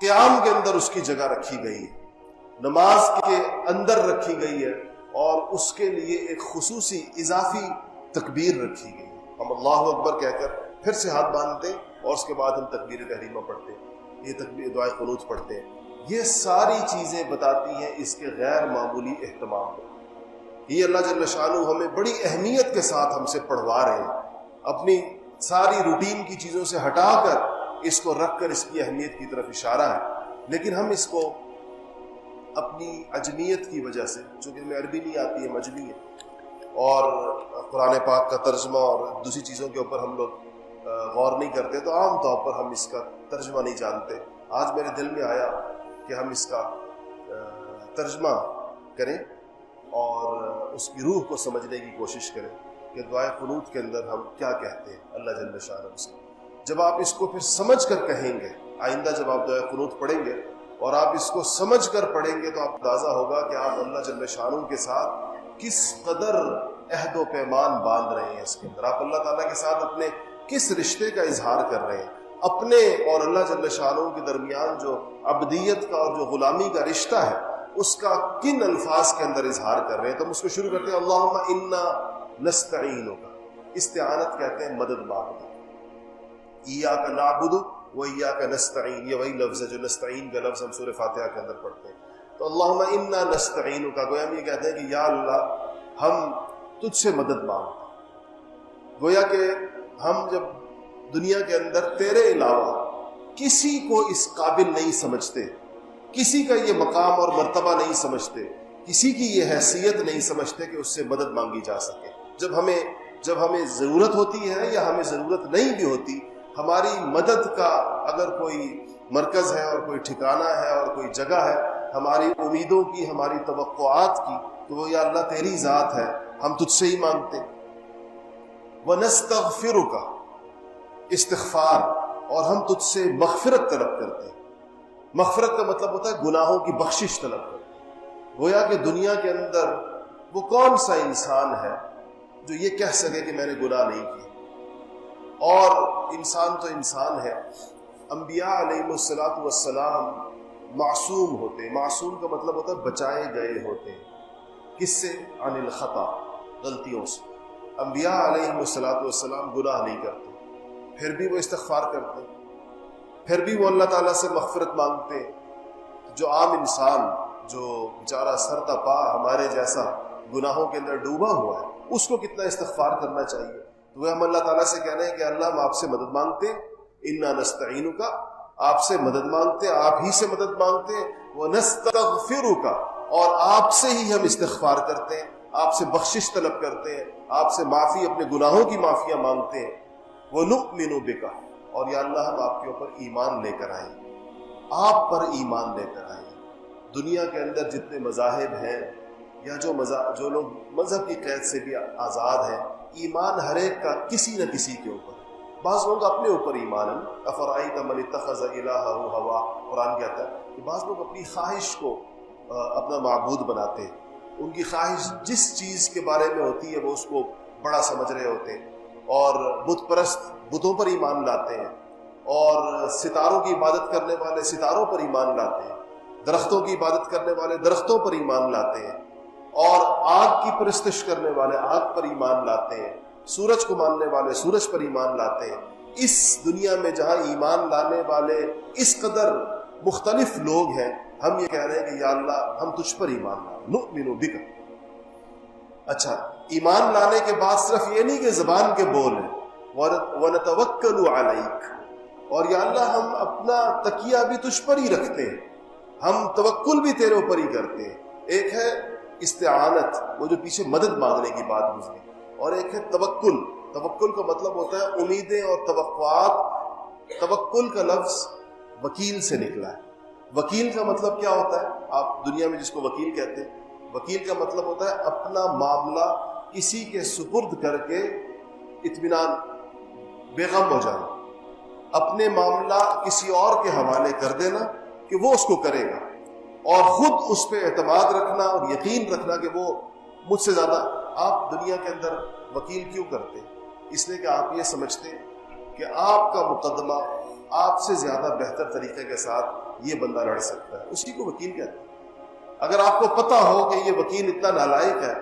قیام کے اندر اس کی جگہ رکھی گئی ہے، نماز کے اندر رکھی گئی ہے، اور اس کے لیے ایک خصوصی اضافی تکبیر رکھی گئی ہے۔ ہم اللہ اکبر کہہ کر پھر سے ہاتھ باندھتے ہیں اور اس کے بعد ہم تکبیر تحریمہ پڑھتے ہیں، یہ تکبیر دعائے قنوت پڑھتے ہیں۔ یہ ساری چیزیں بتاتی ہیں اس کے غیر معمولی اہتمام کو۔ یہ اللہ جل شانہ ہمیں بڑی اہمیت کے ساتھ ہم سے پڑھوا رہے ہیں، اپنی ساری روٹین کی چیزوں سے ہٹا کر اس کو رکھ کر اس کی اہمیت کی طرف اشارہ ہے۔ لیکن ہم اس کو اپنی عجمیت کی وجہ سے، چونکہ ہمیں عربی نہیں آتی، ہم عجمی ہیں، اور قرآن پاک کا ترجمہ اور دوسری چیزوں کے اوپر ہم لوگ غور نہیں کرتے، تو عام طور پر ہم اس کا ترجمہ نہیں جانتے۔ آج میرے دل میں آیا کہ ہم اس کا ترجمہ کریں اور اس کی روح کو سمجھنے کی کوشش کریں کہ دعائے قنوت کے اندر ہم کیا کہتے ہیں اللہ جل شانہ سے۔ جب آپ اس کو پھر سمجھ کر کہیں گے، آئندہ جب آپ دعائے قنوت پڑھیں گے اور آپ اس کو سمجھ کر پڑھیں گے، تو آپ اندازہ ہوگا کہ آپ اللہ جل شانہ کے ساتھ کس قدر عہد و پیمان باندھ رہے ہیں۔ اس کے اندر آپ اللہ تعالیٰ کے ساتھ اپنے کس رشتے کا اظہار کر رہے ہیں، اپنے اور اللہ جل شانہ کے درمیان جو عبدیت کا اور جو غلامی کا رشتہ ہے، اس کا کن الفاظ کے اندر اظہار کر رہے ہیں۔ تو ہم اس کو شروع کرتے ہیں اللہم انا نستعینک، استعانت کہتے ہیں مدد مانگنا، ایاک نعبد و ایاک نستعین، یہ وہی لفظ ہے جو نستعین کا لفظ ہم سورہ فاتحہ کے اندر پڑھتے ہیں۔ تو اللہم انا نستعینک، گویا ہم یہ کہتے ہیں کہ یا اللہ ہم تجھ سے مدد مانگتے ہیں۔ گویا کہ ہم جب دنیا کے اندر تیرے علاوہ کسی کو اس قابل نہیں سمجھتے، کسی کا یہ مقام اور مرتبہ نہیں سمجھتے، کسی کی یہ حیثیت نہیں سمجھتے کہ اس سے مدد مانگی جا سکے، جب ہمیں ضرورت ہوتی ہے یا ہمیں ضرورت نہیں بھی ہوتی، ہماری مدد کا اگر کوئی مرکز ہے اور کوئی ٹھکانہ ہے اور کوئی جگہ ہے ہماری امیدوں کی، ہماری توقعات کی، تو وہ یا اللہ تیری ذات ہے، ہم تجھ سے ہی مانگتے ہیں۔ وَنَسْتَغْفِرُكَ، استغفار، اور ہم تجھ سے مغفرت طلب کرتے ہیں۔ مغفرت کا مطلب ہوتا ہے گناہوں کی بخشش طلب کرتے ہیں۔ گویا کہ دنیا کے اندر وہ کون سا انسان ہے جو یہ کہہ سکے کہ میں نے گناہ نہیں کیا، اور انسان تو انسان ہے۔ انبیاء علیہ السلام معصوم ہوتے ہیں، معصوم کا مطلب ہوتا ہے بچائے گئے ہوتے ہیں، کس سے؟ عن الخطا، غلطیوں سے۔ انبیاء علیہ السلام گناہ نہیں کرتے، پھر بھی وہ استغفار کرتے ہیں، پھر بھی وہ اللہ تعالیٰ سے مغفرت مانگتے ہیں۔ جو عام انسان جو بیچارہ سر تا پا ہمارے جیسا گناہوں کے اندر ڈوبا ہوا ہے، اس کو کتنا استغفار کرنا چاہیے۔ تو وہ ہم اللہ تعالیٰ سے کہہ رہے ہیں کہ اللہ ہم آپ سے مدد مانگتے ہیں، انا نستعینک، آپ سے مدد مانگتے ہیں، آپ ہی سے مدد مانگتے ہیں، ونستغفرک، اور آپ سے ہی ہم استغفار کرتے ہیں، آپ سے بخشش طلب کرتے ہیں، آپ سے معافی، اپنے گناہوں کی معافیاں مانگتے ہیں۔ وَنُؤْمِنُ بِكَ، اور یا اللہ ہم آپ کے اوپر ایمان لے کر آئیں، آپ پر ایمان لے کر آئیں۔ دنیا کے اندر جتنے مذاہب ہیں یا جو لوگ مذہب کی قید سے بھی آزاد ہیں، ایمان ہر ایک کا کسی نہ کسی کے اوپر، بعض لوگ اپنے اوپر ایمان ہیں۔ افرأیت من اتخذ الہہ ہوا، قرآن کہتا ہے کہ بعض لوگ اپنی خواہش کو اپنا معبود بناتے ہیں، ان کی خواہش جس چیز کے بارے میں ہوتی ہے وہ اس کو بڑا سمجھ رہے ہوتے ہیں، اور بت پرست بتوں پر ایمان لاتے ہیں، اور ستاروں کی عبادت کرنے والے ستاروں پر ایمان لاتے ہیں، درختوں کی عبادت کرنے والے درختوں پر ایمان لاتے ہیں، اور آگ کی پرستش کرنے والے آگ پر ایمان لاتے ہیں، سورج کو ماننے والے سورج پر ایمان لاتے ہیں۔ اس دنیا میں جہاں ایمان لانے والے اس قدر مختلف لوگ ہیں، ہم یہ کہہ رہے ہیں کہ یا اللہ ہم تجھ پر ایمان لاتے، نؤمن بک۔ اچھا، ایمان لانے کے بعد صرف یہ نہیں کہ زبان کے بول ہیں، وَنَتَوَكَّلُ عَلَيْكَ، اور یا اللہ ہم اپنا تکیہ بھی تجھ پر ہی رکھتے ہیں، ہم توکل بھی تیرے اوپر ہی کرتے ہیں۔ ایک ہے استعانت، وہ جو پیچھے مدد مانگنے کی بات گزری، اور ایک ہے توکل۔ توکل کا مطلب ہوتا ہے امیدیں اور توقعات۔ توکل کا لفظ وکیل سے نکلا ہے۔ وکیل کا مطلب کیا ہوتا ہے؟ آپ دنیا میں جس کو وکیل کہتے ہیں، وکیل کا مطلب ہوتا ہے اپنا معاملہ کسی کے سپرد کر کے اطمینان، بے غم ہو جانا، اپنے معاملہ کسی اور کے حوالے کر دینا کہ وہ اس کو کرے گا، اور خود اس پہ اعتماد رکھنا اور یقین رکھنا کہ وہ مجھ سے زیادہ۔ آپ دنیا کے اندر وکیل کیوں کرتے ہیں؟ اس لیے کہ آپ یہ سمجھتے ہیں کہ آپ کا مقدمہ، آپ سے زیادہ بہتر طریقے کے ساتھ یہ بندہ لڑ سکتا ہے، اسی کو وکیل کہتے ہیں۔ اگر آپ کو پتہ ہو کہ یہ وکیل اتنا نالائق ہے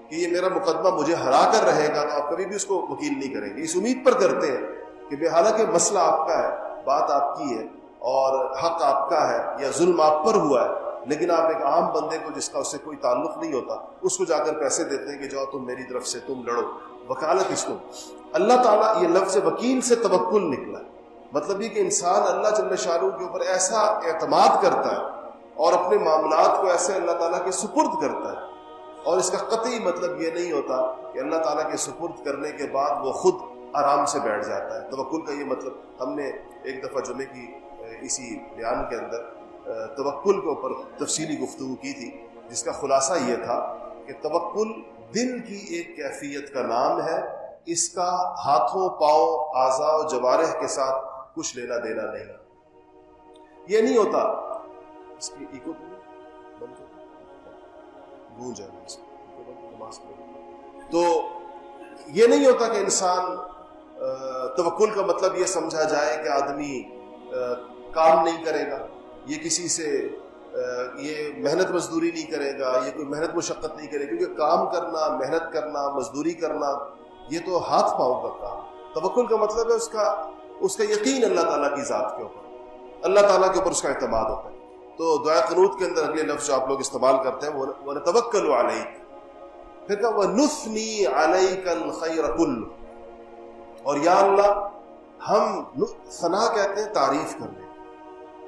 کہ یہ میرا مقدمہ مجھے ہرا کر رہے گا، تو آپ کبھی بھی اس کو وکیل نہیں کریں گے، اس امید پر کرتے ہیں کہ بے حالانکہ مسئلہ آپ کا ہے، بات آپ کی ہے اور حق آپ کا ہے یا ظلم آپ پر ہوا ہے، لیکن آپ ایک عام بندے کو جس کا اس سے کوئی تعلق نہیں ہوتا اس کو جا کر پیسے دیتے ہیں کہ جاؤ تم میری طرف سے تم لڑو۔ وکالت اس کو اللہ تعالیٰ، یہ لفظ وکیل سے توکل نکلا ہے، مطلب یہ کہ انسان اللہ جل شانہ کے اوپر ایسا اعتماد کرتا ہے اور اپنے معاملات کو ایسے اللہ تعالیٰ کے سپرد کرتا ہے، اور اس کا قطعی مطلب یہ نہیں ہوتا کہ اللہ تعالیٰ کے سپرد کرنے کے بعد وہ خود آرام سے بیٹھ جاتا ہے۔ توکل کا یہ مطلب، ہم نے ایک دفعہ جمعے کی اسی بیان کے اندر توکل کے اوپر تفصیلی گفتگو کی تھی، جس کا خلاصہ یہ تھا کہ توکل دل کی ایک کیفیت کا نام ہے، اس کا ہاتھوں پاؤں اعضاء و جوارح کے ساتھ کچھ لینا دینا نہیں۔ یہ نہیں ہوتا، اس کی ایکو گونج ہے، تو یہ نہیں ہوتا کہ انسان توکل کا مطلب یہ سمجھا جائے کہ آدمی کام نہیں کرے گا، یہ کسی سے یہ محنت مزدوری نہیں کرے گا، یہ کوئی محنت مشقت نہیں کرے گا، کیونکہ کام کرنا، محنت کرنا، مزدوری کرنا یہ تو ہاتھ پاؤں کا کام۔ توکل کا مطلب ہے اس کا یقین اللہ تعالیٰ کی ذات کے اوپر، اللہ تعالیٰ کے اوپر اس کا اعتماد ہوتا ہے۔ تو دعائے قنوت کے اندر اگلے لفظ جو آپ لوگ استعمال کرتے ہیں وَنَتَوَكَّلُ عَلَيْكَ، پھر کہا وَنُثْنِي عَلَيْكَ الْخَيْرَ كُلُّ، اور یا اللہ ہم ثنا کہتے ہیں تعریف کرنے،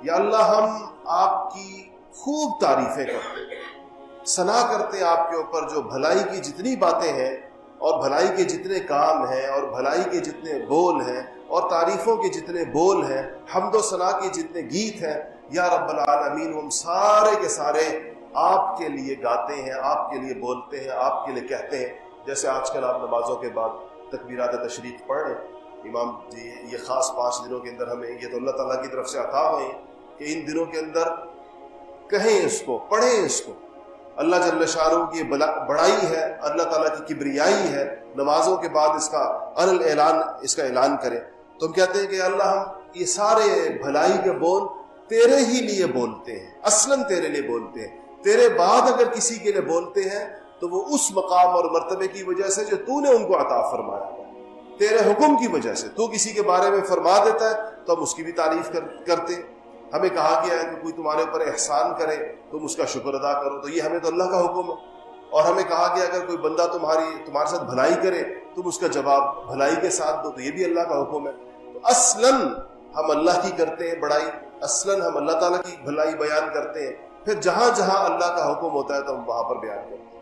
یا اللہ ہم آپ کی خوب تعریفیں کرتے ہیں، ثنا کرتے ہیں آپ کے اوپر، جو بھلائی کی جتنی باتیں ہیں اور بھلائی کے جتنے کام ہیں اور بھلائی کے جتنے بول ہیں اور تعریفوں کے جتنے بول ہیں، حمد و ثنا کے جتنے گیت ہیں، یا رب العالمین ہم سارے کے سارے آپ کے لیے گاتے ہیں، آپ کے لیے بولتے ہیں، آپ کے لیے کہتے ہیں۔ جیسے آج کل آپ نمازوں کے بعد تکبیرات تشریق پڑھ رہے ہیں، امام جی یہ خاص 5 دنوں کے اندر ہمیں یہ تو اللہ تعالیٰ کی طرف سے عطا ہوئے کہ ان دنوں کے اندر کہیں اس کو، پڑھیں اس کو۔ اللہ جل شانہ کی بڑائی ہے، اللہ تعالیٰ کی کبریائی ہے، نمازوں کے بعد اس کا اعلان کریں۔ تو ہم کہتے ہیں کہ اللہ ہم یہ سارے بھلائی کے بول تیرے ہی لیے بولتے ہیں، اصلاً تیرے لیے بولتے ہیں، تیرے بعد اگر کسی کے لیے بولتے ہیں تو وہ اس مقام اور مرتبے کی وجہ سے جو تو نے ان کو عطا فرمایا ہے، تیرے حکم کی وجہ سے تو کسی کے بارے میں فرما دیتا ہے تو ہم اس کی بھی تعریف کرتے ہیں۔ ہمیں کہا گیا ہے کہ کوئی تمہارے اوپر احسان کرے تم اس کا شکر ادا کرو، تو یہ ہمیں تو اللہ کا حکم ہے۔ اور ہمیں کہا گیا اگر کوئی بندہ تمہارے ساتھ بھلائی کرے تم اس کا جواب بھلائی کے ساتھ دو، تو یہ بھی اللہ کا حکم ہے۔ تو اصلاً ہم اللہ کی کرتے ہیں بڑائی، اصلاً ہم اللہ تعالیٰ کی بھلائی بیان کرتے ہیں، پھر جہاں جہاں اللہ کا حکم ہوتا ہے تو ہم وہاں پر بیان کرتے ہیں۔